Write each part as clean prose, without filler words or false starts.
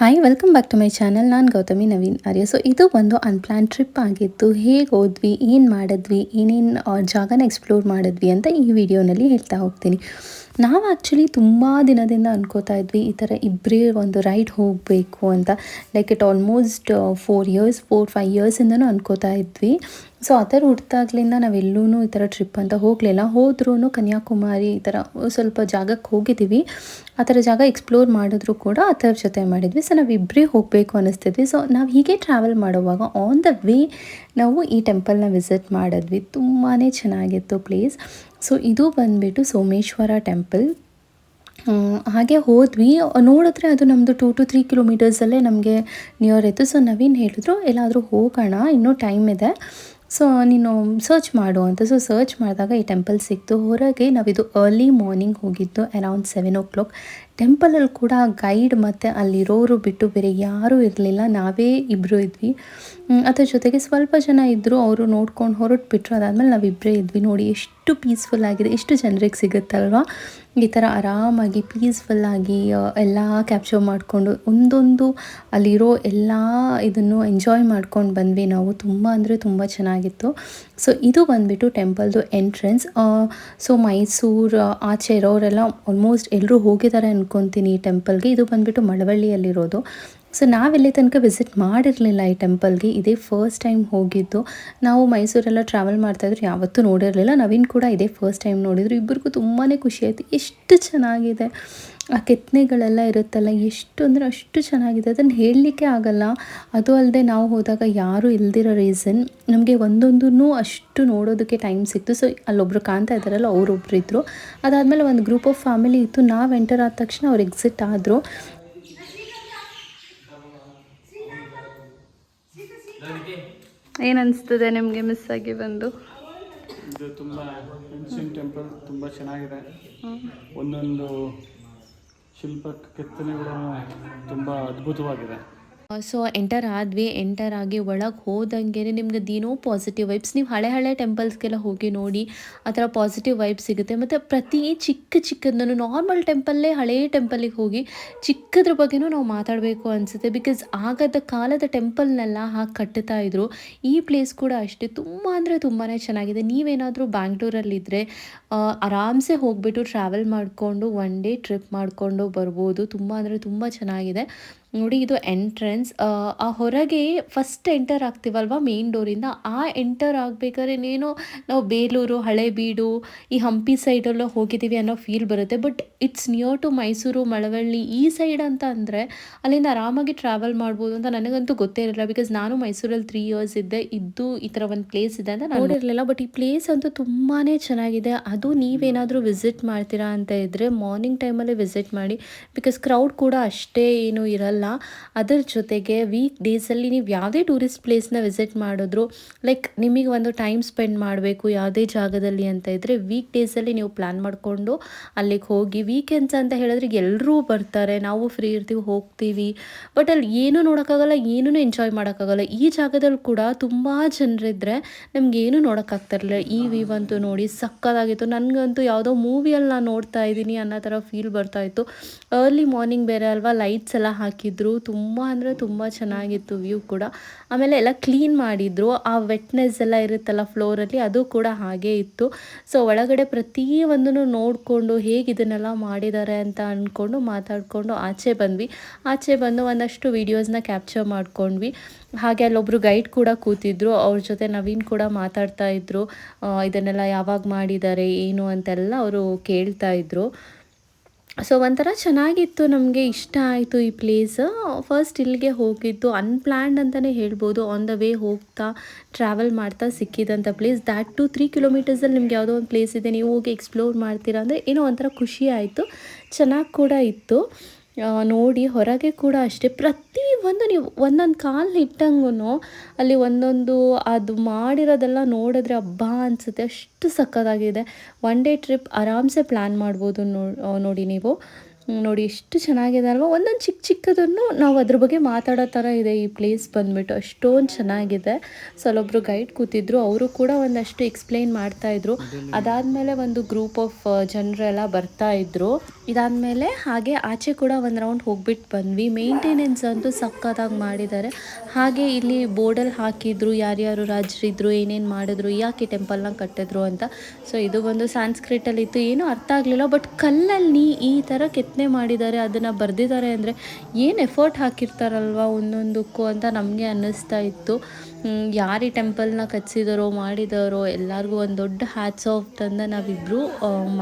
Hi welcome back to my channel. ನಾನು ಗೌತಮಿ ನವೀನ್ ಆರ್ಯ. So ಇದು ಒಂದು ಅನ್‌ಪ್ಲಾನ್ ಟ್ರಿಪ್ ಆಗಿತ್ತು. ಹೇಗೆ ಹೋದ್ವಿ, ಏನು ಮಾಡಿದ್ವಿ, ಏನೇನು ಜಾಗನ ಎಕ್ಸ್ಪ್ಲೋರ್ ಮಾಡಿದ್ವಿ ಅಂತ ಈ ವಿಡಿಯೋನಲ್ಲಿ ಹೇಳ್ತಾ ಹೋಗ್ತೀನಿ. ನಾವು ಆ್ಯಕ್ಚುಲಿ ತುಂಬ ದಿನದಿಂದ ಅನ್ಕೋತಾ ಇದ್ವಿ ಈ ಥರ ಇಬ್ಬರೇ ಒಂದು ರೈಡ್ ಹೋಗಬೇಕು ಅಂತ. ಲೈಕ್ ಇಟ್ ಆಲ್ಮೋಸ್ಟ್ 4-5 ಇಯರ್ಸಿಂದನೂ ಅನ್ಕೋತಾ ಇದ್ವಿ. ಸೊ ಆ ಥರ ಹುಟ್ಟಿದಾಗ್ಲಿಂದ ನಾವೆಲ್ಲೂ ಈ ಥರ ಟ್ರಿಪ್ ಅಂತ ಹೋಗಲಿಲ್ಲ. ಹೋದ್ರೂ ಕನ್ಯಾಕುಮಾರಿ ಈ ಥರ ಸ್ವಲ್ಪ ಜಾಗಕ್ಕೆ ಹೋಗಿದ್ದೀವಿ. ಆ ಥರ ಜಾಗ ಎಕ್ಸ್ಪ್ಲೋರ್ ಮಾಡಿದ್ರು ಕೂಡ ಆ ಥರ ಜೊತೆ ಮಾಡಿದ್ವಿ. ಸೊ ನಾವಿಬ್ಬರೇ ಹೋಗಬೇಕು ಅನ್ನಿಸ್ತಿದ್ವಿ. ಸೊ ನಾವು ಹೀಗೆ ಟ್ರಾವೆಲ್ ಮಾಡುವಾಗ ಆನ್ ದ ವೇ ನಾವು ಈ ಟೆಂಪಲ್ನ ವಿಸಿಟ್ ಮಾಡಿದ್ವಿ. ತುಂಬಾ ಚೆನ್ನಾಗಿತ್ತು ಪ್ಲೇಸ್. ಸೊ ಇದು ಬಂದುಬಿಟ್ಟು ಸೋಮೇಶ್ವರ ಟೆಂಪಲ್. ಹಾಗೆ ಹೋದ್ವಿ. ನೋಡಿದ್ರೆ ಅದು ನಮ್ಮದು 2 to 3 ಕಿಲೋಮೀಟರ್ಸಲ್ಲೇ ನಮಗೆ ನಿಯರ್ ಇತ್ತು. ಸೊ ನವೀನ್ ಹೇಳಿದ್ರು ಎಲ್ಲಾದರೂ ಹೋಗೋಣ, ಇನ್ನೂ ಟೈಮ್ ಇದೆ, ಸೊ ನೀನು ಸರ್ಚ್ ಮಾಡು ಅಂತ. ಸೊ ಸರ್ಚ್ ಮಾಡಿದಾಗ ಈ ಟೆಂಪಲ್ ಸಿಕ್ತು. ಹೊರಗೆ ನಾವಿದು ಅರ್ಲಿ ಮಾರ್ನಿಂಗ್ ಹೋಗಿದ್ದು, ಅರೌಂಡ್ 7 o'clock. ಟೆಂಪಲಲ್ಲಿ ಕೂಡ ಗೈಡ್ ಮತ್ತು ಅಲ್ಲಿರೋರು ಬಿಟ್ಟು ಬೇರೆ ಯಾರೂ ಇರಲಿಲ್ಲ, ನಾವೇ ಇಬ್ಬರು ಇದ್ವಿ. ಅದ್ರ ಜೊತೆಗೆ ಸ್ವಲ್ಪ ಜನ ಇದ್ದರು, ಅವರು ನೋಡ್ಕೊಂಡು ಹೊರಟ್ಬಿಟ್ರು. ಅದಾದಮೇಲೆ ನಾವಿಬ್ಬರೇ ಇದ್ವಿ. ನೋಡಿ ಎಷ್ಟು ಪೀಸ್ಫುಲ್ ಆಗಿದೆ, ಎಷ್ಟು ಜನರಿಗೆ ಸಿಗುತ್ತಲ್ವ ಈ ಥರ ಆರಾಮಾಗಿ ಪೀಸ್ಫುಲ್ಲಾಗಿ ಎಲ್ಲ ಕ್ಯಾಪ್ಚರ್ ಮಾಡಿಕೊಂಡು ಒಂದೊಂದು ಅಲ್ಲಿರೋ ಎಲ್ಲ ಇದನ್ನು ಎಂಜಾಯ್ ಮಾಡ್ಕೊಂಡು ಬಂದ್ವಿ ನಾವು. ತುಂಬ ಅಂದರೆ ತುಂಬ ಚೆನ್ನಾಗಿತ್ತು. ಸೊ ಇದು ಬಂದುಬಿಟ್ಟು ಟೆಂಪಲ್ದು ಎಂಟ್ರೆನ್ಸ್. ಸೊ ಮೈಸೂರು ಆಚೆ ಇರೋರೆಲ್ಲ ಆಲ್ಮೋಸ್ಟ್ ಎಲ್ಲರೂ ಹೋಗಿದ್ದಾರೆ ಅನ್ಕೊತೀನಿ ಈ ಟೆಂಪಲ್ಗೆ. ಇದು ಬಂದುಬಿಟ್ಟು ಮಳವಳ್ಳಿಯಲ್ಲಿರೋದು. ಸೊ ನಾವೆಲ್ಲಿ ತನಕ ವಿಸಿಟ್ ಮಾಡಿರಲಿಲ್ಲ ಈ ಟೆಂಪಲ್ಗೆ, ಇದೇ ಫಸ್ಟ್ ಟೈಮ್ ಹೋಗಿದ್ದು. ನಾವು ಮೈಸೂರೆಲ್ಲ ಟ್ರಾವೆಲ್ ಮಾಡ್ತಾಯಿದ್ರು, ಯಾವತ್ತೂ ನೋಡಿರಲಿಲ್ಲ. ನವೀನ್ ಕೂಡ ಇದೇ ಫಸ್ಟ್ ಟೈಮ್ ನೋಡಿದ್ರು. ಇಬ್ಬರಿಗೂ ತುಂಬಾ ಖುಷಿ ಆಯಿತು. ಎಷ್ಟು ಚೆನ್ನಾಗಿದೆ ಆ ಕೆತ್ತನೆಗಳೆಲ್ಲ ಇರುತ್ತಲ್ಲ, ಎಷ್ಟು ಅಂದರೆ ಅಷ್ಟು ಚೆನ್ನಾಗಿದೆ, ಅದನ್ನು ಹೇಳಲಿಕ್ಕೆ ಆಗಲ್ಲ. ಅದು ಅಲ್ಲದೆ ನಾವು ಹೋದಾಗ ಯಾರೂ ಇಲ್ದಿರೋ ರೀಸನ್ ನಮಗೆ ಒಂದೊಂದೂ ಅಷ್ಟು ನೋಡೋದಕ್ಕೆ ಟೈಮ್ ಸಿಕ್ತು. ಸೊ ಅಲ್ಲೊಬ್ಬರು ಕಾಣ್ತಾ ಇದ್ದಾರಲ್ಲ, ಅವರೊಬ್ಬರು ಇದ್ದರು. ಅದಾದಮೇಲೆ ಒಂದು ಗ್ರೂಪ್ ಆಫ್ ಫ್ಯಾಮಿಲಿ ಇತ್ತು. ನಾವು ಎಂಟರ್ ಆದ ತಕ್ಷಣ ಅವ್ರು ಎಕ್ಸಿಟ್ ಆದರು. ಏನು ಅನಿಸ್ತದೆ ನಿಮಗೆ ಮಿಸ್ ಆಗಿ ಬಂದು? ಇದು ತುಂಬ ಏನ್ಷಿಯಂಟ್ ಟೆಂಪಲ್, ತುಂಬ ಚೆನ್ನಾಗಿದೆ. ಒಂದೊಂದು ಶಿಲ್ಪ ಕೆತ್ತನೆಗಳು ತುಂಬ ಅದ್ಭುತವಾಗಿದೆ. ಸೊ ಎಂಟರ್ ಆದ್ವಿ. ಎಂಟರ್ ಆಗಿ ಒಳಗೆ ಹೋದಂಗೆ ನಿಮ್ಗೆ ಅದೇನೋ ಪಾಸಿಟಿವ್ ವೈಬ್ಸ್. ನೀವು ಹಳೆ ಟೆಂಪಲ್ಸ್ಗೆಲ್ಲ ಹೋಗಿ ನೋಡಿ, ಆ ಥರ ಪಾಸಿಟಿವ್ ವೈಬ್ಸ್ ಸಿಗುತ್ತೆ. ಮತ್ತು ಪ್ರತಿ ಚಿಕ್ಕದನ್ನು ನಾರ್ಮಲ್ ಟೆಂಪಲ್ಲೇ ಹಳೇ ಟೆಂಪಲಿಗೆ ಹೋಗಿ ಚಿಕ್ಕದ್ರ ಬಗ್ಗೆನೂ ನಾವು ಮಾತಾಡಬೇಕು ಅನಿಸುತ್ತೆ. ಬಿಕಾಸ್ ಆಗದ ಕಾಲದ ಟೆಂಪಲ್ನೆಲ್ಲ ಹಾಗೆ ಕಟ್ಟುತ್ತಾ ಇದ್ರು. ಈ ಪ್ಲೇಸ್ ಕೂಡ ಅಷ್ಟೇ ತುಂಬ ಅಂದರೆ ತುಂಬಾ ಚೆನ್ನಾಗಿದೆ. ನೀವೇನಾದರೂ ಬ್ಯಾಂಗ್ಳೂರಲ್ಲಿದ್ದರೆ ಆರಾಮ್ಸೆ ಹೋಗಿಬಿಟ್ಟು ಟ್ರಾವೆಲ್ ಮಾಡಿಕೊಂಡು 1 day ಟ್ರಿಪ್ ಮಾಡಿಕೊಂಡು ಬರ್ಬೋದು. ತುಂಬ ಅಂದರೆ ತುಂಬ ಚೆನ್ನಾಗಿದೆ. ನೋಡಿ ಇದು ಎಂಟ್ರೆನ್ಸ್. ಆ ಹೊರಗೆ ಫಸ್ಟ್ ಎಂಟರ್ ಆಗ್ತೀವಲ್ವ ಮೇನ್ ಡೋರಿಂದ, ಆ ಎಂಟರ್ ಆಗಬೇಕಾದ್ರೆ ನಾವು ಬೇಲೂರು, ಹಳೇಬೀಡು, ಈ ಹಂಪಿ ಸೈಡೆಲ್ಲ ಹೋಗಿದ್ದೀವಿ ಅನ್ನೋ ಫೀಲ್ ಬರುತ್ತೆ. But it's near to Mysuru, Malavalli ಈ ಸೈಡ್ ಅಂತ ಅಂದರೆ ಅಲ್ಲಿಂದ ಆರಾಮಾಗಿ ಟ್ರಾವೆಲ್ ಮಾಡ್ಬೋದು ಅಂತ ನನಗಂತೂ ಗೊತ್ತೇ ಇರಲಿಲ್ಲ. ಬಿಕಾಸ್ ನಾನು ಮೈಸೂರಲ್ಲಿ 3 years ಇದ್ದು ಈ ಥರ ಒಂದು ಪ್ಲೇಸ್ ಇದೆ ಅಂತ ನಾನು ನೋಡಿರಲಿಲ್ಲ. ಬಟ್ ಈ ಪ್ಲೇಸ್ ಅಂತೂ ತುಂಬಾ ಚೆನ್ನಾಗಿದೆ. ಅದು ನೀವೇನಾದರೂ ವಿಸಿಟ್ ಮಾಡ್ತೀರಾ ಅಂತ ಇದ್ದರೆ ಮಾರ್ನಿಂಗ್ ಟೈಮಲ್ಲೇ ವಿಸಿಟ್ ಮಾಡಿ. ಬಿಕಾಸ್ ಕ್ರೌಡ್ ಕೂಡ ಅಷ್ಟೇ ಏನೂ ಇರಲ್ಲ. ಅದರ ಜೊತೆಗೆ ವೀಕ್ ಡೇಸಲ್ಲಿ ನೀವು ಯಾವುದೇ ಟೂರಿಸ್ಟ್ ಪ್ಲೇಸ್ನ ವಿಸಿಟ್ ಮಾಡಿದ್ರು, ಲೈಕ್ ನಿಮಗೆ ಒಂದು ಟೈಮ್ ಸ್ಪೆಂಡ್ ಮಾಡಬೇಕು ಯಾವುದೇ ಜಾಗದಲ್ಲಿ ಅಂತ ಇದ್ದರೆ ವೀಕ್ ಡೇಸಲ್ಲಿ ನೀವು ಪ್ಲ್ಯಾನ್ ಮಾಡಿಕೊಂಡು ಅಲ್ಲಿಗೆ ಹೋಗಿ. ವೀಕೆಂಡ್ಸ್ ಅಂತ ಹೇಳಿದ್ರೆ ಎಲ್ಲರೂ ಬರ್ತಾರೆ, ನಾವು ಫ್ರೀ ಇರ್ತೀವಿ, ಹೋಗ್ತೀವಿ. ಬಟ್ ಅಲ್ಲಿ ಏನೂ ನೋಡೋಕ್ಕಾಗಲ್ಲ, ಏನೂ ಎಂಜಾಯ್ ಮಾಡೋಕ್ಕಾಗಲ್ಲ. ಈ ಜಾಗದಲ್ಲಿ ಕೂಡ ತುಂಬ ಜನರಿದ್ದರೆ ನಮಗೇನು ನೋಡೋಕ್ಕಾಗ್ತಾಯಿರಲಿಲ್ಲ. ಈ ವ್ಯೂ ಅಂತೂ ನೋಡಿ ಸಕ್ಕತ್ತಾಗಿತ್ತು. ನನಗಂತೂ ಯಾವುದೋ ಮೂವಿಯಲ್ಲಿ ನಾನು ನೋಡ್ತಾ ಇದ್ದೀನಿ ಅನ್ನೋ ಥರ ಫೀಲ್ ಬರ್ತಾಯಿತ್ತು. ಅರ್ಲಿ ಮಾರ್ನಿಂಗ್ ಬೇರೆ ಅಲ್ವಾ, ಲೈಟ್ಸ್ ಎಲ್ಲ ಹಾಕಿದ್ರು. ತುಂಬ ಅಂದರೆ ತುಂಬ ಚೆನ್ನಾಗಿತ್ತು ವ್ಯೂ ಕೂಡ. ಆಮೇಲೆ ಎಲ್ಲ ಕ್ಲೀನ್ ಮಾಡಿದ್ರು. ಆ ವೆಟ್ನೆಸ್ ಎಲ್ಲ ಇರುತ್ತಲ್ಲ ಫ್ಲೋರಲ್ಲಿ, ಅದು ಕೂಡ ಹಾಗೇ ಇತ್ತು. ಸೊ ಒಳಗಡೆ ಪ್ರತಿಯೊಂದನ್ನು ನೋಡಿಕೊಂಡು ಹೇಗೆ ಇದನ್ನೆಲ್ಲ ಮಾಡಿದ್ದಾರೆ ಅಂತ ಅಂದ್ಕೊಂಡು ಮಾತಾಡಿಕೊಂಡು ಆಚೆ ಬಂದ್ವಿ. ಆಚೆ ಬಂದು ಒಂದಷ್ಟು ವೀಡಿಯೋಸ್ನ ಕ್ಯಾಪ್ಚರ್ ಮಾಡ್ಕೊಂಡ್ವಿ. ಹಾಗೆ ಅಲ್ಲೊಬ್ಬರು ಗೈಡ್ ಕೂಡ ಕೂತಿದ್ರು, ಅವ್ರ ಜೊತೆ ನವೀನ್ ಕೂಡ ಮಾತಾಡ್ತಾ ಇದ್ರು. ಇದನ್ನೆಲ್ಲ ಯಾವಾಗ ಮಾಡಿದ್ದಾರೆ ಏನು ಅಂತೆಲ್ಲ ಅವರು ಕೇಳ್ತಾ ಇದ್ರು. ಸೊ ಒಂಥರ ಚೆನ್ನಾಗಿತ್ತು, ನಮಗೆ ಇಷ್ಟ ಆಯಿತು ಈ ಪ್ಲೇಸ್. ಫಸ್ಟ್ ಇಲ್ಲಿಗೆ ಹೋಗಿದ್ದು ಅನ್ಪ್ಲ್ಯಾನ್ಡ್ ಅಂತಲೇ ಹೇಳ್ಬೋದು. ಆನ್ ದ ವೇ ಹೋಗ್ತಾ ಟ್ರಾವೆಲ್ ಮಾಡ್ತಾ ಸಿಕ್ಕಿದಂಥ ಪ್ಲೇಸ್. ದ್ಯಾಟ್ ಟು 3 kilometersಲ್ಲಿ ನಿಮ್ಗೆ ಯಾವುದೋ ಒಂದು ಪ್ಲೇಸ್ ಇದೆ, ನೀವು ಹೋಗಿ ಎಕ್ಸ್ಪ್ಲೋರ್ ಮಾಡ್ತೀರಾ ಅಂದರೆ ಏನೋ ಒಂಥರ ಖುಷಿ ಆಯಿತು. ಚೆನ್ನಾಗಿ ಕೂಡ ಇತ್ತು. ನೋಡಿ ಹೊರಗೆ ಕೂಡ ಅಷ್ಟೇ ಪ್ರತಿಯೊಂದು ನೀವು ಒಂದೊಂದು ಕಾಲು ಇಟ್ಟಂಗೂ ಅಲ್ಲಿ ಒಂದೊಂದು ಅದು ಮಾಡಿರೋದೆಲ್ಲ ನೋಡಿದ್ರೆ ಹಬ್ಬ ಅನಿಸುತ್ತೆ, ಅಷ್ಟು ಸಕ್ಕತ್ತಾಗಿದೆ. 1 day ಟ್ರಿಪ್ ಆರಾಮ್ಸೆ ಪ್ಲ್ಯಾನ್ ಮಾಡ್ಬೋದು ನೋಡಿ ನೀವು. ನೋಡಿ ಎಷ್ಟು ಚೆನ್ನಾಗಿದೆ ಅಲ್ವಾ? ಒಂದೊಂದು ಚಿಕ್ಕ ಚಿಕ್ಕದನ್ನು ನಾವು ಅದ್ರ ಬಗ್ಗೆ ಮಾತಾಡೋ ಥರ ಇದೆ ಈ ಪ್ಲೇಸ್ ಬಂದುಬಿಟ್ಟು. ಅಷ್ಟೊಂದು ಚೆನ್ನಾಗಿದೆ. ಸೊ ಅಲ್ಲೊಬ್ಬರು ಗೈಡ್ ಕೂತಿದ್ರು, ಅವರು ಕೂಡ ಒಂದಷ್ಟು ಎಕ್ಸ್ಪ್ಲೈನ್ ಮಾಡ್ತಾಯಿದ್ರು. ಅದಾದಮೇಲೆ ಒಂದು ಗ್ರೂಪ್ ಆಫ್ ಜನರೆಲ್ಲ ಬರ್ತಾಯಿದ್ರು. ಇದಾದಮೇಲೆ ಹಾಗೆ ಆಚೆ ಕೂಡ ಒಂದು ರೌಂಡ್ ಹೋಗ್ಬಿಟ್ಟು ಬಂದ್ವಿ. ಮೇಂಟೆನೆನ್ಸ್ ಅಂತೂ ಸಖತ್ತಾಗಿ ಮಾಡಿದ್ದಾರೆ. ಹಾಗೆ ಇಲ್ಲಿ ಬೋರ್ಡಲ್ಲಿ ಹಾಕಿದ್ರು ಯಾರ್ಯಾರು ರಾಜರಿದ್ರು, ಏನೇನು ಮಾಡಿದ್ರು, ಯಾಕೆ ಟೆಂಪಲ್ನ ಕಟ್ಟಿದ್ರು ಅಂತ. ಸೊ ಇದು ಬಂದು ಸಾಂಸ್ಕ್ರಿಟಲ್ಲಿತ್ತು, ಏನೂ ಅರ್ಥ ಆಗಲಿಲ್ಲ. ಬಟ್ ಕಲ್ಲಲ್ಲಿ ಈ ಥರ ಕೆತ್ತನೆ ಮಾಡಿದ್ದಾರೆ, ಅದನ್ನು ಬರೆದಿದ್ದಾರೆ ಅಂದರೆ ಏನು ಎಫರ್ಟ್ ಹಾಕಿರ್ತಾರಲ್ವ ಒಂದೊಂದಕ್ಕೂ ಅಂತ ನಮಗೆ ಅನ್ನಿಸ್ತಾ ಇತ್ತು. ಯಾರು ಈ ಟೆಂಪಲ್ನ ಕಟ್ಸಿದಾರೋ ಮಾಡಿದಾರೋ ಎಲ್ಲರಿಗೂ ಒಂದು ದೊಡ್ಡ ಹ್ಯಾಟ್ಸ್ ಆಫ್ ತಂದು ನಾವಿಬ್ಬರು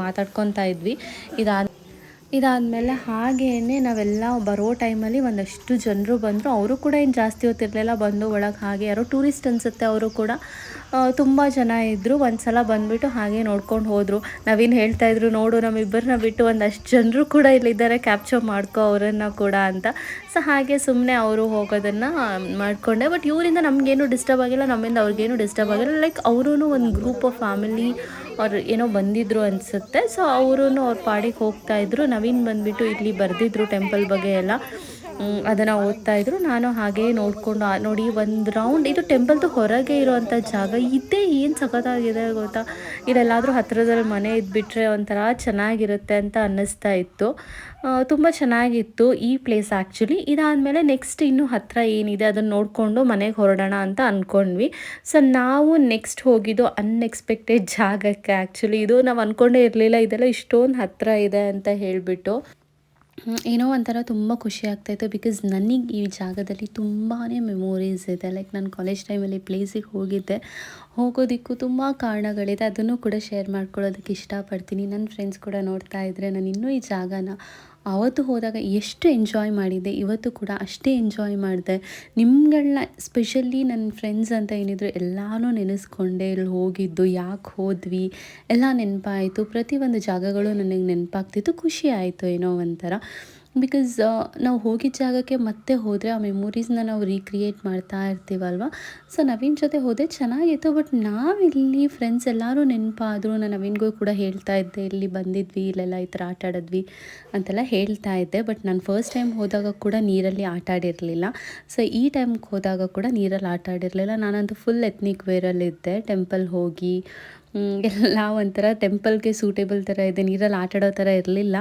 ಮಾತಾಡ್ಕೊತಾ ಇದ್ವಿ. ಇದಾದಮೇಲೆ ಹಾಗೇ ನಾವೆಲ್ಲ ಬರೋ ಟೈಮಲ್ಲಿ ಒಂದಷ್ಟು ಜನರು ಬಂದರು. ಅವರು ಕೂಡ ಏನು ಜಾಸ್ತಿ ಹೊತ್ತಿರಲಿಲ್ಲ, ಬಂದು ಒಳಗೆ ಹಾಗೆ ಯಾರೋ ಟೂರಿಸ್ಟ್ ಅನಿಸುತ್ತೆ, ಅವರು ಕೂಡ ತುಂಬ ಜನ ಇದ್ದರು. ಒಂದು ಸಲ ಬಂದುಬಿಟ್ಟು ಹಾಗೆ ನೋಡ್ಕೊಂಡು ಹೋದರು. ನಾವೇನು ಹೇಳ್ತಾಯಿದ್ರು, ನೋಡು ನಮ್ಮಿಬ್ಬರನ್ನ ಬಿಟ್ಟು ಒಂದಷ್ಟು ಜನರು ಕೂಡ ಇಲ್ಲಿದ್ದಾರೆ, ಕ್ಯಾಪ್ಚರ್ ಮಾಡ್ಕೊ ಅವರನ್ನು ಕೂಡ ಅಂತ. ಸೊ ಹಾಗೆ ಸುಮ್ಮನೆ ಅವರು ಹೋಗೋದನ್ನು ಮಾಡಿಕೊಂಡೆ. ಬಟ್ ಇವರಿಂದ ನಮಗೇನು ಡಿಸ್ಟರ್ಬ್ ಆಗಿಲ್ಲ, ನಮ್ಮಿಂದ ಅವ್ರಿಗೇನು ಡಿಸ್ಟರ್ಬ್ ಆಗಿಲ್ಲ. ಲೈಕ್ ಅವರೂ ಒಂದು ಗ್ರೂಪ್ ಆಫ್ ಫ್ಯಾಮಿಲಿ ಅವ್ರು ಏನೋ ಬಂದಿದ್ರು ಅನಿಸುತ್ತೆ. ಸೊ ಅವರೂ ಅವ್ರ ಪಾಡಿಗೆ ಹೋಗ್ತಾಯಿದ್ರು. ನವೀನ್ ಬಂದುಬಿಟ್ಟು ಇಲ್ಲಿ ಬರೆದಿದ್ರು ಟೆಂಪಲ್ ಬಗ್ಗೆ ಎಲ್ಲ, ಅದನ್ನು ಓದ್ತಾಯಿದ್ರು. ನಾನು ಹಾಗೇ ನೋಡಿಕೊಂಡು ನೋಡಿ ಒಂದು ರೌಂಡ್ ಇದು ಟೆಂಪಲ್ದು ಹೊರಗೆ ಇರೋವಂಥ ಜಾಗ ಇದೇ ಏನು ಸಖತ್ತಾಗಿದೆ ಗೊತ್ತಾ. ಇಲ್ಲೆಲ್ಲಾದರೂ ಹತ್ತಿರದಲ್ಲಿ ಮನೆ ಇದ್ಬಿಟ್ರೆ ಒಂಥರ ಚೆನ್ನಾಗಿರುತ್ತೆ ಅಂತ ಅನ್ನಿಸ್ತಾ ಇತ್ತು. ತುಂಬ ಚೆನ್ನಾಗಿತ್ತು ಈ ಪ್ಲೇಸ್ ಆ್ಯಕ್ಚುಲಿ. ಇದಾದಮೇಲೆ ನೆಕ್ಸ್ಟ್ ಇನ್ನೂ ಹತ್ತಿರ ಏನಿದೆ ಅದನ್ನು ನೋಡಿಕೊಂಡು ಮನೆಗೆ ಹೊರಡೋಣ ಅಂತ ಅಂದ್ಕೊಂಡ್ವಿ. ಸೊ ನಾವು ನೆಕ್ಸ್ಟ್ ಹೋಗಿದ್ದು ಅನ್ಎಕ್ಸ್ಪೆಕ್ಟೆಡ್ ಜಾಗಕ್ಕೆ. ಆ್ಯಕ್ಚುಲಿ ಇದು ನಾವು ಅಂದ್ಕೊಂಡೇ ಇರಲಿಲ್ಲ ಇದೆಲ್ಲ ಇಷ್ಟೊಂದು ಹತ್ತಿರ ಇದೆ ಅಂತ ಹೇಳಿಬಿಟ್ಟು. ಏನೋ ಒಂಥರ ತುಂಬ ಖುಷಿ ಆಗ್ತಾಯಿತ್ತು. ಬಿಕಾಸ್ ನನಗೆ ಈ ಜಾಗದಲ್ಲಿ ತುಂಬಾ ಮೆಮೊರೀಸ್ ಇದೆ. ಲೈಕ್ ನಾನು ಕಾಲೇಜ್ ಟೈಮಲ್ಲಿ ಪ್ಲೇಸಿಗೆ ಹೋಗೋದಕ್ಕೂ ತುಂಬ ಕಾರಣಗಳಿದೆ. ಅದನ್ನು ಕೂಡ ಶೇರ್ ಮಾಡ್ಕೊಳ್ಳೋದಕ್ಕೆ ಇಷ್ಟಪಡ್ತೀನಿ. ನನ್ನ ಫ್ರೆಂಡ್ಸ್ ಕೂಡ ನೋಡ್ತಾ ಇದ್ದರೆ ನಾನು ಇನ್ನೂ ಈ ಜಾಗನ ಆವತ್ತು ಹೋದಾಗ ಎಷ್ಟು ಎಂಜಾಯ್ ಮಾಡಿದ್ದೆ, ಇವತ್ತು ಕೂಡ ಅಷ್ಟೇ ಎಂಜಾಯ್ ಮಾಡಿದೆ. ನಿಮ್ಗಳನ್ನ ಸ್ಪೆಷಲಿ ನನ್ನ ಫ್ರೆಂಡ್ಸ್ ಅಂತ ಏನಿದ್ರು ಎಲ್ಲನೂ ನೆನೆಸ್ಕೊಂಡೆ, ಇಲ್ಲಿ ಹೋಗಿದ್ದು, ಯಾಕೆ ಹೋದ್ವಿ ಎಲ್ಲ ನೆನಪಾಯಿತು. ಪ್ರತಿಯೊಂದು ಜಾಗಗಳು ನನಗೆ ನೆನಪಾಗ್ತಿತ್ತು. ಖುಷಿ ಆಯಿತು ಏನೋ ಒಂಥರ. ಬಿಕಾಸ್ ನಾವು ಹೋಗಿದ್ದ ಜಾಗಕ್ಕೆ ಮತ್ತೆ ಹೋದರೆ ಆ ಮೆಮೊರೀಸ್ನ ನಾವು ರೀಕ್ರಿಯೇಟ್ ಮಾಡ್ತಾ ಇರ್ತೀವಲ್ವ. ಸೊ ನವೀನ್ ಜೊತೆ ಹೋದೆ, ಚೆನ್ನಾಗಿತ್ತು. ಬಟ್ ನಾವಿಲ್ಲಿ ಫ್ರೆಂಡ್ಸ್ ಎಲ್ಲರೂ ನೆನಪಾದರು. ನಾನು ನವೀನ್ಗೂ ಕೂಡ ಹೇಳ್ತಾ ಇದ್ದೆ, ಇಲ್ಲಿ ಬಂದಿದ್ವಿ, ಇಲ್ಲೆಲ್ಲ ಈ ಥರ ಆಟ ಆಡಿದ್ವಿ ಅಂತೆಲ್ಲ ಹೇಳ್ತಾ ಇದ್ದೆ. ಬಟ್ ನಾನು ಫಸ್ಟ್ ಟೈಮ್ ಹೋದಾಗ ಕೂಡ ನೀರಲ್ಲಿ ಆಟ ಆಡಿರಲಿಲ್ಲ. ಸೊ ಈ ಟೈಮ್ಗೆ ಹೋದಾಗ ಕೂಡ ನೀರಲ್ಲಿ ಆಟ ಆಡಿರಲಿಲ್ಲ. ನಾನಂತೂ ಫುಲ್ ಎತ್ನಿಕ್ ವೇರಲ್ಲಿದ್ದೆ. ಟೆಂಪಲ್ ಹೋಗಿ ಎಲ್ಲ ಒಂಥರ ಟೆಂಪಲ್ಗೆ ಸೂಟೇಬಲ್ ಥರ ಇದೆ, ನೀರಲ್ಲಿ ಆಟ ಆಡೋ ಥರ ಇರಲಿಲ್ಲ.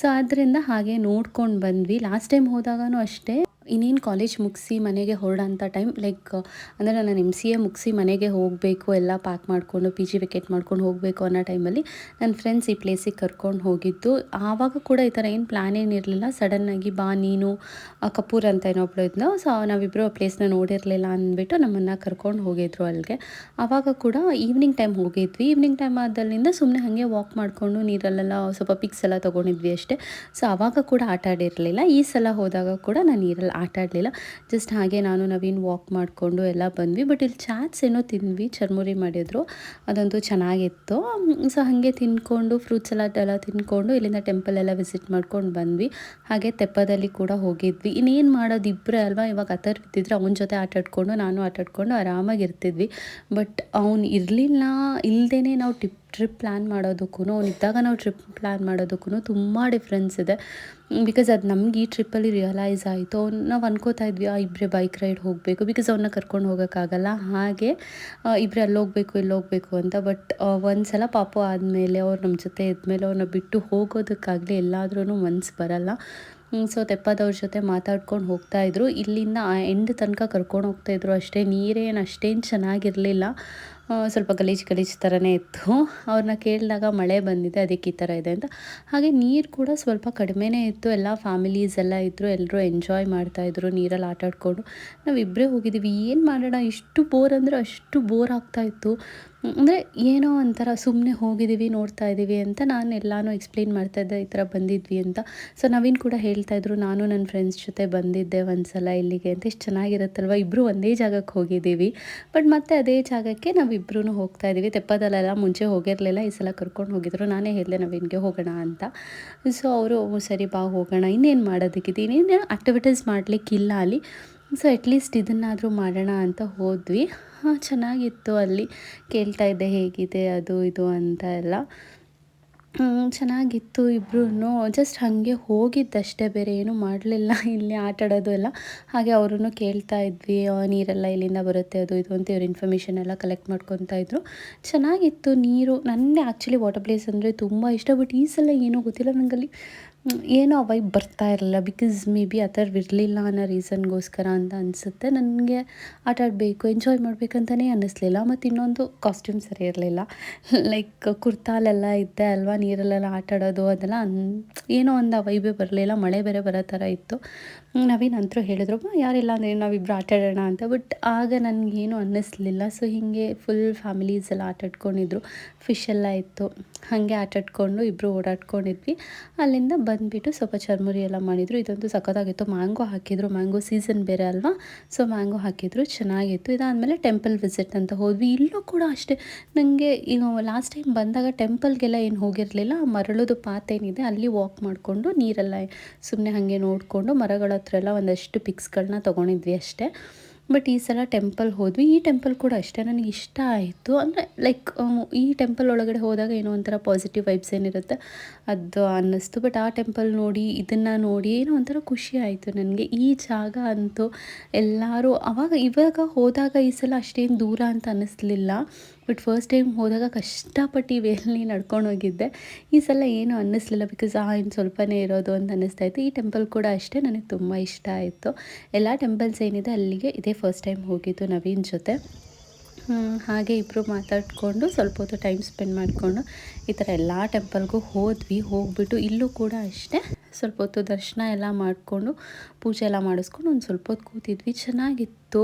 ಸೊ ಆದ್ದರಿಂದ ಹಾಗೆ ನೋಡ್ಕೊಂಡು ಬಂದ್ವಿ. ಲಾಸ್ಟ್ ಟೈಮ್ ಹೋದಾಗೂ ಅಷ್ಟೇ, ಇನ್ನೇನು ಕಾಲೇಜ್ ಮುಗಿಸಿ ಮನೆಗೆ ಹೊರಡೋಂಥ ಟೈಮ್, ಲೈಕ್ ಅಂದರೆ ನಾನು MCA ಮುಗಿಸಿ ಮನೆಗೆ ಹೋಗಬೇಕು, ಎಲ್ಲ ಪ್ಯಾಕ್ ಮಾಡಿಕೊಂಡು PG ವೆಕೇಟ್ ಮಾಡ್ಕೊಂಡು ಹೋಗಬೇಕು ಅನ್ನೋ ಟೈಮಲ್ಲಿ ನನ್ನ ಫ್ರೆಂಡ್ಸ್ ಈ ಪ್ಲೇಸಿಗೆ ಕರ್ಕೊಂಡು ಹೋಗಿದ್ದು. ಆವಾಗ ಕೂಡ ಈ ಥರ ಏನು ಪ್ಲ್ಯಾನ್ ಏನಿರಲಿಲ್ಲ. ಸಡನ್ನಾಗಿ ಬಾ ನೀನು, ಕಪೂರ್ ಅಂತ ಇನ್ನೊಬ್ಳು ಇದ್ಲು. ಸೊ ನಾವಿಬ್ಬರು ಆ ಪ್ಲೇಸ್ನ ನೋಡಿರಲಿಲ್ಲ ಅಂದ್ಬಿಟ್ಟು ನಮ್ಮನ್ನು ಕರ್ಕೊಂಡು ಹೋಗಿದ್ರು ಅಲ್ಲಿಗೆ. ಆವಾಗ ಕೂಡ ಈವ್ನಿಂಗ್ ಟೈಮ್ ಹೋಗಿದ್ವಿ. ಈವ್ನಿಂಗ್ ಟೈಮ್ ಆದಲ್ಲಿಂದ ಸುಮ್ಮನೆ ಹಾಗೆ ವಾಕ್ ಮಾಡಿಕೊಂಡು ನೀರಲ್ಲೆಲ್ಲ ಸ್ವಲ್ಪ ಪಿಕ್ಸ್ ಎಲ್ಲ ತೊಗೊಂಡಿದ್ವಿ ಅಷ್ಟೇ. ಸೊ ಆವಾಗ ಕೂಡ ಆಟ ಆಡಿರಲಿಲ್ಲ. ಈ ಸಲ ಹೋದಾಗ ಕೂಡ ನಾನು ನೀರಲ್ಲಿ ಆಟ ಆಡಲಿಲ್ಲ. ಜಸ್ಟ್ ಹಾಗೆ ನಾನು ನವೀನ್ ವಾಕ್ ಮಾಡಿಕೊಂಡು ಎಲ್ಲ ಬಂದ್ವಿ. ಬಟ್ ಇಲ್ಲಿ ಚಾಟ್ಸ್ ಏನೋ ತಿಂದ್ವಿ, ಚರ್ಮುರಿ ಮಾಡಿದ್ರು, ಅದಂತೂ ಚೆನ್ನಾಗಿತ್ತು. ಸೊ ಹಾಗೆ ತಿಂದ್ಕೊಂಡು ಫ್ರೂಟ್ಸ್ ಸಲಾಡ್ ಎಲ್ಲ ತಿಂದ್ಕೊಂಡು ಇಲ್ಲಿಂದ ಟೆಂಪಲ್ ಎಲ್ಲ ವಿಸಿಟ್ ಮಾಡ್ಕೊಂಡು ಬಂದ್ವಿ. ಹಾಗೆ ತೆಪ್ಪದಲ್ಲಿ ಕೂಡ ಹೋಗಿದ್ವಿ. ಇನ್ನೇನು ಮಾಡೋದು, ಇಬ್ಬರೇ ಅಲ್ವಾ. ಇವಾಗ ಅಥರ್ ಇದ್ದಿದ್ರೆ ಅವನ ಜೊತೆ ಆಟ ಆಡ್ಕೊಂಡು ನಾನು ಆಟ ಆಡ್ಕೊಂಡು ಆರಾಮಾಗಿ ಇರ್ತಿದ್ವಿ. ಬಟ್ ಅವ್ನು ಇರಲಿಲ್ಲ. ಇಲ್ಲದೇ ನಾವು ಟ್ರಿಪ್ ಪ್ಲ್ಯಾನ್ ಮಾಡೋದಕ್ಕೂ, ಅವನಿದ್ದಾಗ ನಾವು ಟ್ರಿಪ್ ಪ್ಲ್ಯಾನ್ ಮಾಡೋದಕ್ಕೂ ತುಂಬ ಡಿಫ್ರೆನ್ಸ್ ಇದೆ. ಬಿಕಾಸ್ ಅದು ನಮ್ಗೆ ಈ ಟ್ರಿಪ್ಪಲ್ಲಿ ರಿಯಲೈಸ್ ಆಯಿತು. ನಾವು ಅನ್ಕೋತಾ ಇದ್ವಿ ಇಬ್ಬರೇ ಬೈಕ್ ರೈಡ್ ಹೋಗಬೇಕು, ಬಿಕಾಸ್ ಅವನ್ನ ಕರ್ಕೊಂಡು ಹೋಗೋಕ್ಕಾಗಲ್ಲ. ಹಾಗೆ ಇಬ್ಬರೇ ಅಲ್ಲೋಗಬೇಕು ಇಲ್ಲೋಗಬೇಕು ಅಂತ. ಬಟ್ ಒಂದು ಸಲ ಪಾಪು ಆದಮೇಲೆ ಅವ್ರು ನಮ್ಮ ಜೊತೆ ಇದ್ಮೇಲೆ ಅವ್ರನ್ನ ಬಿಟ್ಟು ಹೋಗೋದಕ್ಕಾಗಲಿ ಎಲ್ಲಾದ್ರೂ ಮನಸ್ಸು ಬರಲ್ಲ. ಸೊ ತೆಪ್ಪದವ್ರ ಜೊತೆ ಮಾತಾಡ್ಕೊಂಡು ಹೋಗ್ತಾಯಿದ್ರು. ಇಲ್ಲಿಂದ ಎಂಡ್ ತನಕ ಕರ್ಕೊಂಡು ಹೋಗ್ತಾಯಿದ್ರು ಅಷ್ಟೇ. ನೀರೇನು ಅಷ್ಟೇನು ಚೆನ್ನಾಗಿರಲಿಲ್ಲ, ಸ್ವಲ್ಪ ಗಲೀಜು ಥರನೇ ಇತ್ತು. ಅವ್ರನ್ನ ಕೇಳಿದಾಗ ಮಳೆ ಬಂದಿದೆ ಅದಕ್ಕೆ ಈ ಥರ ಇದೆ ಅಂತ. ಹಾಗೆ ನೀರು ಕೂಡ ಸ್ವಲ್ಪ ಕಡಿಮೆನೇ ಇತ್ತು. ಎಲ್ಲ ಫ್ಯಾಮಿಲೀಸ್ ಎಲ್ಲ ಇದ್ದರು, ಎಲ್ಲರೂ ಎಂಜಾಯ್ ಮಾಡ್ತಾಯಿದ್ರು ನೀರಲ್ಲಿ ಆಟ ಆಡಿಕೊಂಡು. ನಾವಿಬ್ಬರೇ ಹೋಗಿದ್ದೀವಿ, ಏನು ಮಾಡೋಣ, ಇಷ್ಟು ಬೋರ್ ಅಂದರೆ ಅಷ್ಟು ಬೋರ್ ಆಗ್ತಾಯಿತ್ತು. ಅಂದರೆ ಏನೋ ಒಂಥರ ಸುಮ್ಮನೆ ಹೋಗಿದ್ದೀವಿ, ನೋಡ್ತಾ ಇದ್ದೀವಿ ಅಂತ ನಾನು ಎಲ್ಲನೂ ಎಕ್ಸ್ಪ್ಲೇನ್ ಮಾಡ್ತಾಯಿದ್ದೆ, ಈ ಥರ ಬಂದಿದ್ವಿ ಅಂತ. ಸೊ ನವೀನ್ ಕೂಡ ಹೇಳ್ತಾಯಿದ್ರು, ನಾನು ನನ್ನ ಫ್ರೆಂಡ್ಸ್ ಜೊತೆ ಬಂದಿದ್ದೆ ಒಂದು ಸಲ ಇಲ್ಲಿಗೆ ಅಂತ. ಎಷ್ಟು ಚೆನ್ನಾಗಿರುತ್ತಲ್ವ, ಇಬ್ಬರು ಒಂದೇ ಜಾಗಕ್ಕೆ ಹೋಗಿದ್ದೀವಿ. ಬಟ್ ಮತ್ತೆ ಅದೇ ಜಾಗಕ್ಕೆ ನಾವಿಬ್ಬರೂ ಹೋಗ್ತಾ ಇದ್ದೀವಿ. ತೆಪ್ಪದಲ್ಲೆಲ್ಲ ಮುಂಚೆ ಹೋಗಿರಲಿಲ್ಲ, ಈ ಸಲ ಕರ್ಕೊಂಡು ಹೋಗಿದ್ರು. ನಾನೇ ಹೇಳಿದೆ ನವೀನ್ಗೆ ಹೋಗೋಣ ಅಂತ. ಸೊ ಅವರು ಸರಿ ಬಾ ಹೋಗೋಣ, ಇನ್ನೇನು ಮಾಡೋದಕ್ಕಿದೆ, ಇನ್ನೇನು ಆ್ಯಕ್ಟಿವಿಟೀಸ್ ಮಾಡಲಿಕ್ಕಿಲ್ಲ ಅಲ್ಲಿ. ಸೊ ಅಟ್ಲೀಸ್ಟ್ ಇದನ್ನಾದರೂ ಮಾಡೋಣ ಅಂತ ಹೋದ್ವಿ. ಚೆನ್ನಾಗಿತ್ತು. ಅಲ್ಲಿ ಕೇಳ್ತಾ ಇದ್ದೆ ಹೇಗಿದೆ ಅದು ಇದು ಅಂತ ಎಲ್ಲ. ಚೆನ್ನಾಗಿತ್ತು ಇಬ್ರೂ. ಜಸ್ಟ್ ಹಾಗೆ ಹೋಗಿದ್ದಷ್ಟೇ, ಬೇರೆ ಏನೂ ಮಾಡಲಿಲ್ಲ. ಇಲ್ಲಿ ಆಟ ಆಡೋದು ಎಲ್ಲ ಹಾಗೆ ಅವರೂ ಕೇಳ್ತಾ ಇದ್ವಿ, ನೀರೆಲ್ಲ ಎಲ್ಲಿಂದ ಬರುತ್ತೆ ಅದು ಇದು ಅಂತ ಇವ್ರು ಇನ್ಫಾರ್ಮೇಷನ್ ಎಲ್ಲ ಕಲೆಕ್ಟ್ ಮಾಡ್ಕೊತಾ ಇದ್ರು. ಚೆನ್ನಾಗಿತ್ತು ನೀರು. ನನಗೆ ಆ್ಯಕ್ಚುಲಿ ವಾಟರ್ ಪ್ಲೇಸ್ ಅಂದರೆ ತುಂಬ ಇಷ್ಟ. ಬಟ್ ಈ ಸಲ ಏನೋ ಗೊತ್ತಿಲ್ಲ, ನನಗಲ್ಲಿ ಏನೋ ಆ ವೈಬ್ ಬರ್ತಾ ಇರಲಿಲ್ಲ. ಬಿಕಾಸ್ ಮೇ ಬಿ ಆ ಥರ ಇರಲಿಲ್ಲ ಅನ್ನೋ ರೀಸನ್ಗೋಸ್ಕರ ಅಂತ ಅನಿಸುತ್ತೆ. ನನಗೆ ಆಟ ಆಡಬೇಕು, ಎಂಜಾಯ್ ಮಾಡಬೇಕಂತಲೇ ಅನ್ನಿಸ್ಲಿಲ್ಲ. ಮತ್ತು ಇನ್ನೊಂದು ಕಾಸ್ಟ್ಯೂಮ್ ಸರಿ ಇರಲಿಲ್ಲ. ಲೈಕ್ ಕುರ್ತಾಲೆಲ್ಲ ಇದ್ದೆ ಅಲ್ವಾ, ನೀರಲ್ಲೆಲ್ಲ ಆಟ ಆಡೋದು ಅದೆಲ್ಲ ಏನೋ ಒಂದು ಆ ವೈಬೇ ಬರಲಿಲ್ಲ. ಮಳೆ ಬೇರೆ ಬರೋ ಥರ ಇತ್ತು. ನವೀನ್ ಅಂತೂ ಹೇಳಿದ್ರು, ಯಾರಿಲ್ಲ ಅಂದರೆ ನಾವಿಬ್ಬರು ಆಟ ಆಡೋಣ ಅಂತ. ಬಟ್ ಆಗ ನನಗೇನು ಅನ್ನಿಸ್ಲಿಲ್ಲ. ಸೊ ಹೀಗೆ ಫುಲ್ ಫ್ಯಾಮಿಲೀಸ್ ಎಲ್ಲ ಆಟ ಆಡ್ಕೊಂಡಿದ್ರು. ಫಿಶ್ ಎಲ್ಲ ಇತ್ತು, ಹಾಗೆ ಆಟ ಆಡ್ಕೊಂಡು ಇಬ್ಬರು ಓಡಾಡ್ಕೊಂಡಿದ್ವಿ. ಅಲ್ಲಿಂದ ಬಂದುಬಿಟ್ಟು ಸ್ವಲ್ಪ ಚರ್ಮುರಿ ಎಲ್ಲ ಮಾಡಿದರು. ಇದಂತೂ ಸಖತ್ತಾಗಿತ್ತು. ಮ್ಯಾಂಗೋ ಹಾಕಿದ್ರು, ಮ್ಯಾಂಗೋ ಸೀಸನ್ ಬೇರೆ ಅಲ್ವಾ, ಸೊ ಮ್ಯಾಂಗೋ ಹಾಕಿದ್ರು, ಚೆನ್ನಾಗಿತ್ತು. ಇದಾದಮೇಲೆ ಟೆಂಪಲ್ ವಿಸಿಟ್ ಅಂತ ಹೋದ್ವಿ. ಇಲ್ಲೂ ಕೂಡ ಅಷ್ಟೇ, ನನಗೆ ಈಗ ಲಾಸ್ಟ್ ಟೈಮ್ ಬಂದಾಗ ಟೆಂಪಲ್ಗೆಲ್ಲ ಏನು ಹೋಗಿರಲಿಲ್ಲ. ಮರಳದು ಪಾತ್ ಏನಿದೆ ಅಲ್ಲಿ ವಾಕ್ ಮಾಡಿಕೊಂಡು ನೀರೆಲ್ಲ ಸುಮ್ಮನೆ ಹಾಗೆ ನೋಡಿಕೊಂಡು ಮರಗಳ ಹತ್ರ ಎಲ್ಲ ಒಂದಷ್ಟು ಪಿಕ್ಸ್ಗಳನ್ನ ತೊಗೊಂಡಿದ್ವಿ ಅಷ್ಟೇ. ಬಟ್ ಈ ಸಲ ಟೆಂಪಲ್ ಹೋದ್ವಿ. ಈ ಟೆಂಪಲ್ ಕೂಡ ಅಷ್ಟೇ ನನಗೆ ಇಷ್ಟ ಆಯಿತು. ಅಂದರೆ ಲೈಕ್ ಈ ಟೆಂಪಲ್ ಒಳಗಡೆ ಹೋದಾಗ ಏನೋ ಒಂಥರ ಪಾಸಿಟಿವ್ ವೈಬ್ಸ್ ಏನಿರುತ್ತೆ ಅದು ಅನ್ನಿಸ್ತು. ಬಟ್ ಆ ಟೆಂಪಲ್ ನೋಡಿ, ಇದನ್ನು ನೋಡಿ ಏನೋ ಒಂಥರ ಖುಷಿ ಆಯಿತು ನನಗೆ. ಈ ಜಾಗ ಅಂತೂ ಎಲ್ಲರೂ ಇವಾಗ ಹೋದಾಗ ಈ ಸಲ ಅಷ್ಟೇನು ದೂರ ಅಂತ ಅನ್ನಿಸ್ಲಿಲ್ಲ. ಬಟ್ ಫಸ್ಟ್ ಟೈಮ್ ಹೋದಾಗ ಕಷ್ಟಪಟ್ಟು ಇವೆಲ್ಲಿ ನಡ್ಕೊಂಡು ಹೋಗಿದ್ದೆ. ಈ ಸಲ ಏನೂ ಅನ್ನಿಸ್ಲಿಲ್ಲ. ಬಿಕಾಸ್ ಇನ್ನು ಸ್ವಲ್ಪನೇ ಇರೋದು ಅಂತ ಅನ್ನಿಸ್ತಾ ಇತ್ತು. ಈ ಟೆಂಪಲ್ ಕೂಡ ಅಷ್ಟೇ ನನಗೆ ತುಂಬ ಇಷ್ಟ ಆಯಿತು. ಎಲ್ಲ ಟೆಂಪಲ್ಸ್ ಏನಿದೆ ಅಲ್ಲಿಗೆ ಇದೇ ಫಸ್ಟ್ ಟೈಮ್ ಹೋಗಿದ್ದು ನವೀನ್ ಜೊತೆ. ಹಾಗೆ ಇಬ್ಬರು ಮಾತಾಡಿಕೊಂಡು ಸ್ವಲ್ಪ ಹೊತ್ತು ಟೈಮ್ ಸ್ಪೆಂಡ್ ಮಾಡಿಕೊಂಡು ಈ ಥರ ಎಲ್ಲ ಟೆಂಪಲ್ಗೂ ಹೋಗ್ಬಿಟ್ಟು ಇಲ್ಲೂ ಕೂಡ ಅಷ್ಟೇ ಸ್ವಲ್ಪ ಹೊತ್ತು ದರ್ಶನ ಎಲ್ಲ ಮಾಡಿಕೊಂಡು ಪೂಜೆ ಎಲ್ಲ ಮಾಡಿಸ್ಕೊಂಡು ಒಂದು ಸ್ವಲ್ಪ ಹೊತ್ತು ಕೂತಿದ್ವಿ. ಚೆನ್ನಾಗಿತ್ತು,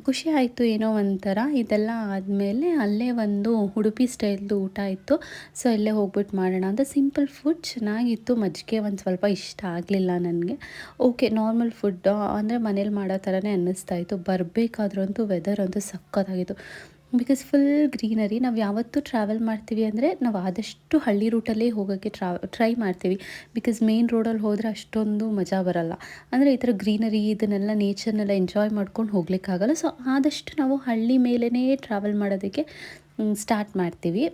ಖುಷಿ ಆಯಿತು ಏನೋ ಒಂಥರ. ಇದೆಲ್ಲ ಆದಮೇಲೆ ಅಲ್ಲೇ ಒಂದು ಉಡುಪಿ ಸ್ಟೈಲ್ದು ಊಟ ಇತ್ತು. ಸೊ ಅಲ್ಲೇ ಹೋಗ್ಬಿಟ್ಟು ಮಾಡೋಣ ಅಂತ ಸಿಂಪಲ್ ಫುಡ್ ಚೆನ್ನಾಗಿತ್ತು. ಮಜ್ಜಿಗೆ ಒಂದು ಸ್ವಲ್ಪ ಇಷ್ಟ ಆಗಲಿಲ್ಲ ನನಗೆ. ಓಕೆ, ನಾರ್ಮಲ್ ಫುಡ್ ಅಂದರೆ ಮನೇಲಿ ಮಾಡೋ ಥರನೇ ಅನ್ನಿಸ್ತಾ ಇತ್ತು. ಬರಬೇಕಾದ್ರೂ ಅಂತೂ ವೆದರ್ ಅಂತೂ ಸಕ್ಕತ್ತಾಗಿತ್ತು. Because full greenery. ನಾವು ಯಾವತ್ತೂ ಟ್ರಾವೆಲ್ ಮಾಡ್ತೀವಿ ಅಂದರೆ ನಾವು ಆದಷ್ಟು ಹಳ್ಳಿ ರೂಟಲ್ಲೇ ಹೋಗೋಕ್ಕೆ ಟ್ರೈ ಮಾಡ್ತೀವಿ. ಬಿಕಾಸ್ ಮೇನ್ ರೋಡಲ್ಲಿ ಹೋದರೆ ಅಷ್ಟೊಂದು ಮಜಾ ಬರಲ್ಲ. ಅಂದರೆ ಈ ಥರ ಗ್ರೀನರಿ ಇದನ್ನೆಲ್ಲ ನೇಚರ್ನೆಲ್ಲ ಎಂಜಾಯ್ ಮಾಡ್ಕೊಂಡು ಹೋಗ್ಲಿಕ್ಕಾಗಲ್ಲ. ಸೊ ಆದಷ್ಟು ನಾವು ಹಳ್ಳಿ ಮೇಲೇ ಟ್ರಾವೆಲ್ ಮಾಡೋದಕ್ಕೆ ಸ್ಟಾರ್ಟ್ ಮಾಡ್ತೀವಿ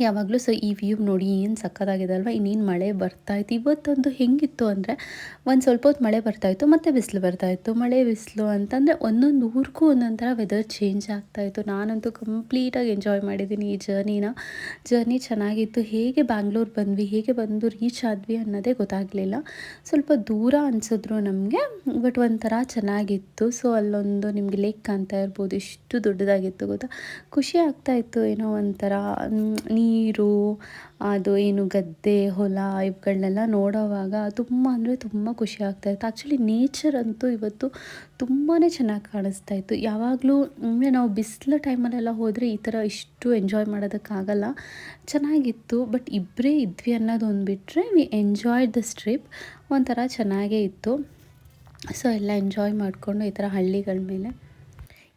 ಯಾವಾಗಲೂ. ಸೊ ಈ ವ್ಯೂ ನೋಡಿ ಏನು ಸಕ್ಕತ್ತಾಗಿದೆ ಅಲ್ವಾ. ಇನ್ನೇನು ಮಳೆ ಬರ್ತಾಯಿತ್ತು. ಇವತ್ತೊಂದು ಹೆಂಗಿತ್ತು ಅಂದರೆ ಒಂದು ಸ್ವಲ್ಪ ಹೊತ್ತು ಮಳೆ ಬರ್ತಾಯಿತ್ತು, ಮತ್ತು ಬಿಸಿಲು ಬರ್ತಾಯಿತ್ತು, ಮಳೆ ಬಿಸಿಲು ಅಂತಂದರೆ ಒಂದೊಂದು ಊರಿಗೂ ಒಂದೊಂದು ಥರ ವೆದರ್ ಚೇಂಜ್ ಆಗ್ತಾಯಿತ್ತು. ನಾನಂತೂ ಕಂಪ್ಲೀಟಾಗಿ ಎಂಜಾಯ್ ಮಾಡಿದ್ದೀನಿ ಈ ಜರ್ನಿ ಚೆನ್ನಾಗಿತ್ತು. ಹೇಗೆ ಬ್ಯಾಂಗ್ಳೂರು ಬಂದ್ವಿ, ಹೇಗೆ ಬಂದು ರೀಚ್ ಆದ್ವಿ ಅನ್ನೋದೇ ಗೊತ್ತಾಗಲಿಲ್ಲ. ಸ್ವಲ್ಪ ದೂರ ಅನಿಸಿದ್ರು ನಮಗೆ, ಬಟ್ ಒಂಥರ ಚೆನ್ನಾಗಿತ್ತು. ಸೊ ಅಲ್ಲೊಂದು ನಿಮಗೆ ಲೇಕ್ ಕಾಣ್ತಾ ಇರ್ಬೋದು, ಎಷ್ಟು ದೊಡ್ಡದಾಗಿತ್ತು ಗೊತ್ತಾ. ಖುಷಿ ಆಗ್ತಾಯಿತ್ತು ಏನೋ ಒಂಥರ. ನೀರು, ಅದು ಏನು ಗದ್ದೆ, ಹೊಲ ಇವುಗಳನ್ನೆಲ್ಲ ನೋಡೋವಾಗ ತುಂಬ ಅಂದರೆ ತುಂಬ ಖುಷಿ ಆಗ್ತಾಯಿತ್ತು. ಆ್ಯಕ್ಚುಲಿ ನೇಚರ್ ಅಂತೂ ಇವತ್ತು ತುಂಬಾ ಚೆನ್ನಾಗಿ ಕಾಣಿಸ್ತಾ ಇತ್ತು. ಯಾವಾಗಲೂ ಅಂದರೆ ನಾವು ಬಿಸಿಲು ಟೈಮಲ್ಲೆಲ್ಲ ಹೋದರೆ ಈ ಥರ ಇಷ್ಟು ಎಂಜಾಯ್ ಮಾಡೋದಕ್ಕಾಗಲ್ಲ. ಚೆನ್ನಾಗಿತ್ತು. ಬಟ್ ಇಬ್ಬರೇ ಇದ್ವಿ ಅನ್ನೋದು ಒಂದು ಬಿಟ್ಟರೆ ವಿ ಎಂಜಾಯ್ಡ್ ದಿಸ್ ಟ್ರಿಪ್. ಒಂಥರ ಚೆನ್ನಾಗೇ ಇತ್ತು. ಸೊ ಎಲ್ಲ ಎಂಜಾಯ್ ಮಾಡಿಕೊಂಡು ಈ ಥರ ಹಳ್ಳಿಗಳ ಮೇಲೆ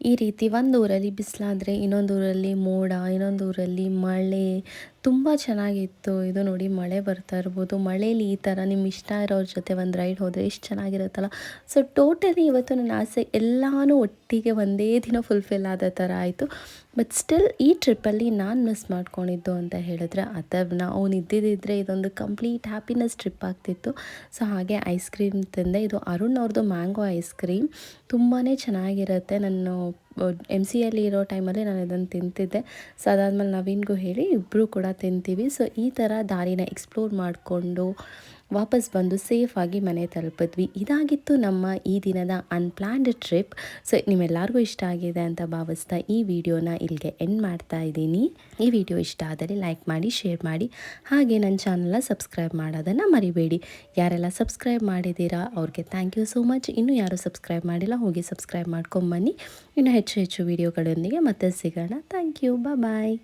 ಈ ರೀತಿ ಒಂದು ಊರಲ್ಲಿ ಬಿಸಿಲಾದರೆ ಇನ್ನೊಂದು ಊರಲ್ಲಿ ಮೋಡ, ಇನ್ನೊಂದು ಊರಲ್ಲಿ ಮಳೆ, ತುಂಬ ಚೆನ್ನಾಗಿತ್ತು. ಇದು ನೋಡಿ ಮಳೆ ಬರ್ತಾ ಇರ್ಬೋದು. ಮಳೇಲಿ ಈ ಥರ ನಿಮ್ಮ ಇಷ್ಟ ಇರೋರ ಜೊತೆ ಒಂದು ರೈಡ್ ಹೋದರೆ ಎಷ್ಟು ಚೆನ್ನಾಗಿರುತ್ತಲ್ಲ. ಸೊ ಟೋಟಲಿ ಇವತ್ತು ನನ್ನ ಆಸೆ ಎಲ್ಲನೂ ಒಟ್ಟಿಗೆ ಒಂದೇ ದಿನ ಫುಲ್ಫಿಲ್ ಆದ ಥರ ಆಯಿತು. ಬಟ್ ಸ್ಟಿಲ್ ಈ ಟ್ರಿಪ್ಪಲ್ಲಿ ನಾನು ಮಿಸ್ ಮಾಡ್ಕೊಂಡಿದ್ದು ಅಂತ ಹೇಳಿದ್ರೆ ಅಥರ್ವ್ನ. ಅವ್ನು ಇದ್ದಿದ್ದಿದ್ರೆ ಇದೊಂದು ಕಂಪ್ಲೀಟ್ ಹ್ಯಾಪಿನೆಸ್ ಟ್ರಿಪ್ ಆಗ್ತಿತ್ತು. ಸೊ ಹಾಗೆ ಐಸ್ ಕ್ರೀಮ್ ತಿಂದೆ. ಇದು ಅರುಣ್ ಅವ್ರದ್ದು ಮ್ಯಾಂಗೋ ಐಸ್ ಕ್ರೀಮ್ ತುಂಬಾ ಚೆನ್ನಾಗಿರುತ್ತೆ. ನಾನು MCಯಲ್ಲಿ ಇರೋ ಟೈಮಲ್ಲಿ ನಾನು ಇದನ್ನು ತಿಂತಿದ್ದೆ. ಸೊ ಅದಾದಮೇಲೆ ನವೀನ್ಗೂ ಹೇಳಿ ಇಬ್ಬರು ಕೂಡ ತಿಂತೀವಿ. ಸೊ ಈ ಥರ ದಾರಿನ ಎಕ್ಸ್ಪ್ಲೋರ್ ಮಾಡಿಕೊಂಡು ವಾಪಸ್ ಬಂದು ಸೇಫಾಗಿ ಮನೆ ತಲುಪಿದ್ವಿ. ಇದಾಗಿತ್ತು ನಮ್ಮ ಈ ದಿನದ ಅನ್ಪ್ಲ್ಯಾನ್ಡ್ ಟ್ರಿಪ್. ಸೊ ನಿಮ್ಮೆಲ್ಲರಿಗೂ ಇಷ್ಟ ಆಗಿದೆ ಅಂತ ಭಾವಿಸ್ತಾ ಈ ವಿಡಿಯೋನ ಇಲ್ಲಿಗೆ ಎಂಡ್ ಮಾಡ್ತಾ ಇದ್ದೀನಿ. ಈ ವಿಡಿಯೋ ಇಷ್ಟ ಆದರೆ ಲೈಕ್ ಮಾಡಿ, ಶೇರ್ ಮಾಡಿ, ಹಾಗೆ ನನ್ನ ಚಾನಲ್ನ ಸಬ್ಸ್ಕ್ರೈಬ್ ಮಾಡೋದನ್ನು ಮರಿಬೇಡಿ. ಯಾರೆಲ್ಲ ಸಬ್ಸ್ಕ್ರೈಬ್ ಮಾಡಿದ್ದೀರಾ ಅವ್ರಿಗೆ ಥ್ಯಾಂಕ್ ಯು ಸೋ ಮಚ್. ಇನ್ನೂ ಯಾರು ಸಬ್ಸ್ಕ್ರೈಬ್ ಮಾಡಿಲ್ಲ ಹೋಗಿ ಸಬ್ಸ್ಕ್ರೈಬ್ ಮಾಡ್ಕೊಂಬನ್ನಿ. ಇನ್ನು ಹೆಚ್ಚು ವಿಡಿಯೋಗಳೊಂದಿಗೆ ಮತ್ತೆ ಸಿಗೋಣ. Thank you, bye.